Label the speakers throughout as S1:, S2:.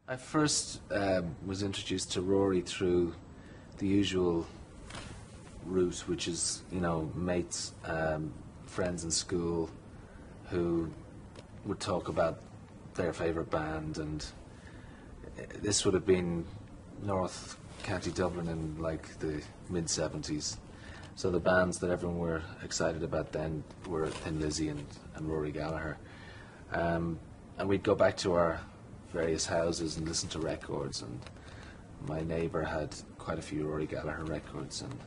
S1: I first was introduced to Rory through the usual route, which is, mates, friends in school who would talk about their favourite band, and this would have been North County Dublin in like the mid-70s. So the bands that everyone were excited about then were Thin Lizzy and Rory Gallagher. And we'd go back to our various houses and listen to records, and my neighbour had quite a few Rory Gallagher records, and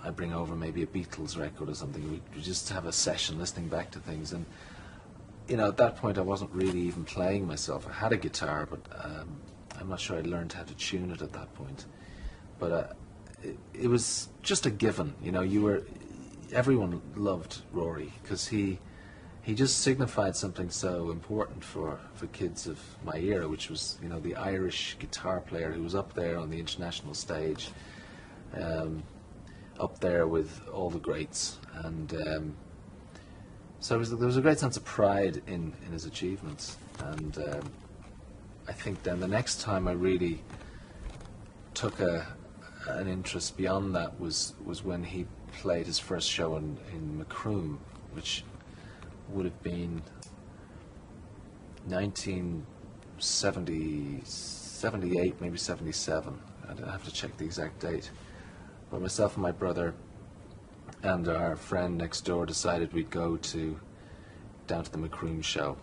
S1: I'd bring over maybe a Beatles record or something. We'd just have a session listening back to things, and at that point I wasn't really even playing myself. I had a guitar, but I'm not sure I'd learned how to tune it at that point. But it was just a given, everyone loved Rory because he just signified something so important for kids of my era, which was, the Irish guitar player who was up there on the international stage, up there with all the greats. And so there was a great sense of pride in his achievements. And I think then the next time I really took an interest beyond that was when he played his first show in Macroom, which would have been 1978, maybe 77. I have to check the exact date. But myself and my brother and our friend next door decided we'd go down to the Macroom show.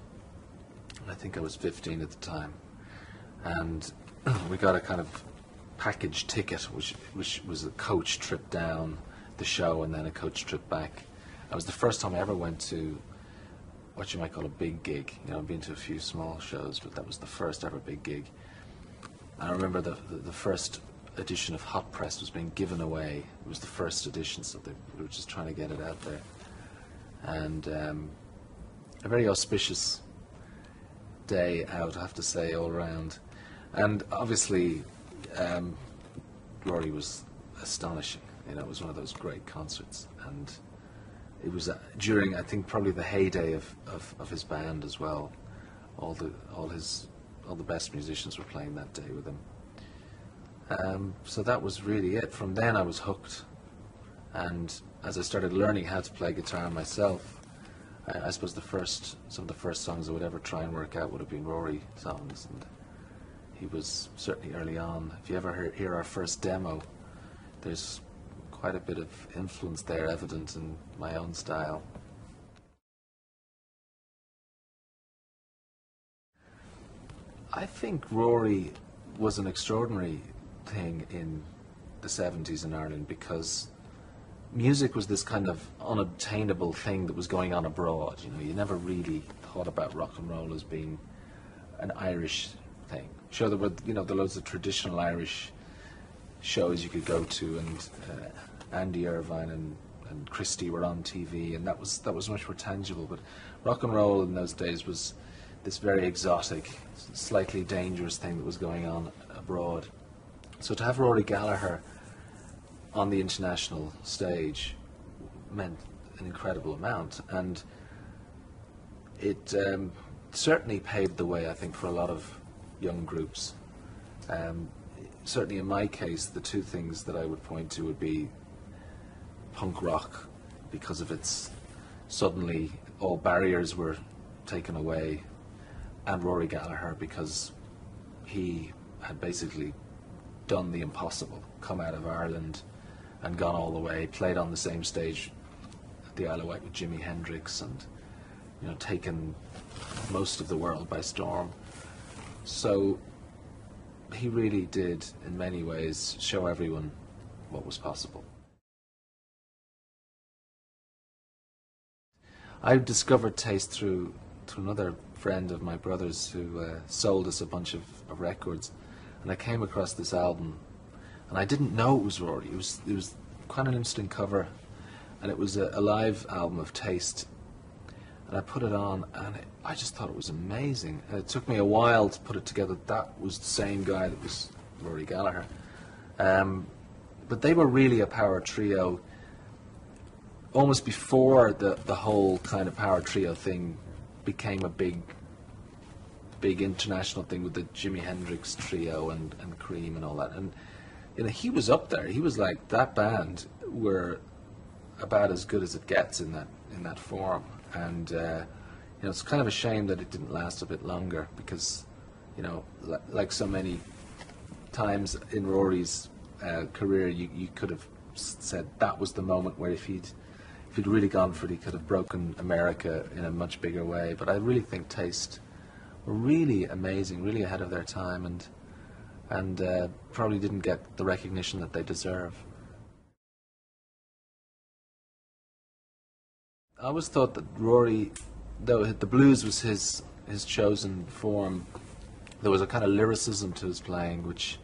S1: I think I was 15 at the time, and we got a kind of package ticket, which was a coach trip down the show and then a coach trip back. It was the first time I ever went to what you might call a big gig. I've been to a few small shows, but that was the first ever big gig. I remember the first edition of Hot Press was being given away. It was the first edition, so we were just trying to get it out there. And a very auspicious day out, I have to say, all around. And obviously, Rory was astonishing. It was one of those great concerts, and it was during, I think, probably the heyday of his band as well. All the best musicians were playing that day with him. So that was really it. From then I was hooked, and as I started learning how to play guitar myself, I suppose some of the first songs I would ever try and work out would have been Rory songs, and he was certainly early on. If you ever hear our first demo, there's quite a bit of influence there evident in my own style. I think Rory was an extraordinary thing in the 70s in Ireland because music was this kind of unobtainable thing that was going on abroad. You never really thought about rock and roll as being an Irish thing. Sure, there were the loads of traditional Irish shows you could go to, and Andy Irvine and Christie were on TV, and that was much more tangible. But rock and roll in those days was this very exotic, slightly dangerous thing that was going on abroad. So to have Rory Gallagher on the international stage meant an incredible amount, and it certainly paved the way, I think, for a lot of young groups. Certainly in my case, the two things that I would point to would be punk rock, because of its suddenly all barriers were taken away, and Rory Gallagher, because he had basically done the impossible, come out of Ireland and gone all the way, played on the same stage at the Isle of Wight with Jimi Hendrix, and taken most of the world by storm. So he really did, in many ways, show everyone what was possible. I discovered taste through another friend of my brother's who sold us a bunch of records, and I came across this album, and I didn't know it was Rory. It was quite an interesting cover, and it was a live album of Taste, and I put it on, and I just thought it was amazing. And it took me a while to put it together. That was the same guy that was Rory Gallagher. But they were really a power trio almost before the whole kind of power trio thing became a big big international thing with the Jimi Hendrix trio and Cream and all that. And you know, he was up there. He was like, that band were about as good as it gets in that form. And you know, it's kind of a shame that it didn't last a bit longer, because you know, like so many times in Rory's career, you could have said that was the moment where if he'd really gone for it, he could have broken America in a much bigger way. But I really think Taste were really amazing, really ahead of their time, and probably didn't get the recognition that they deserve. I always thought that Rory, though the blues was his chosen form, there was a kind of lyricism to his playing which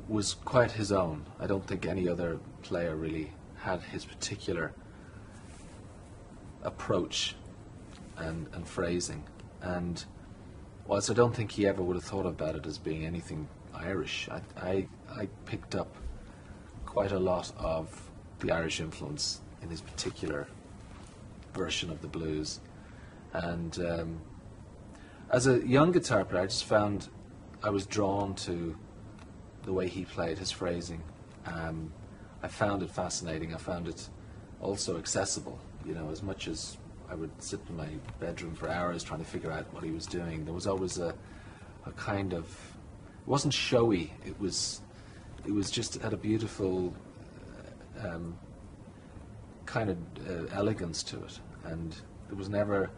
S1: was quite his own. I don't think any other player really had his particular approach and phrasing. And whilst I don't think he ever would have thought about it as being anything Irish, I picked up quite a lot of the Irish influence in his particular version of the blues. And as a young guitar player, I just found I was drawn to the way he played, his phrasing. I found it fascinating. I found it also accessible. You know, as much as I would sit in my bedroom for hours trying to figure out what he was doing, there was always a kind of, it wasn't showy. It was just, it had a beautiful kind of elegance to it, and there was never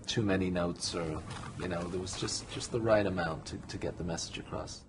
S1: too many notes, or you know, there was just the right amount to get the message across.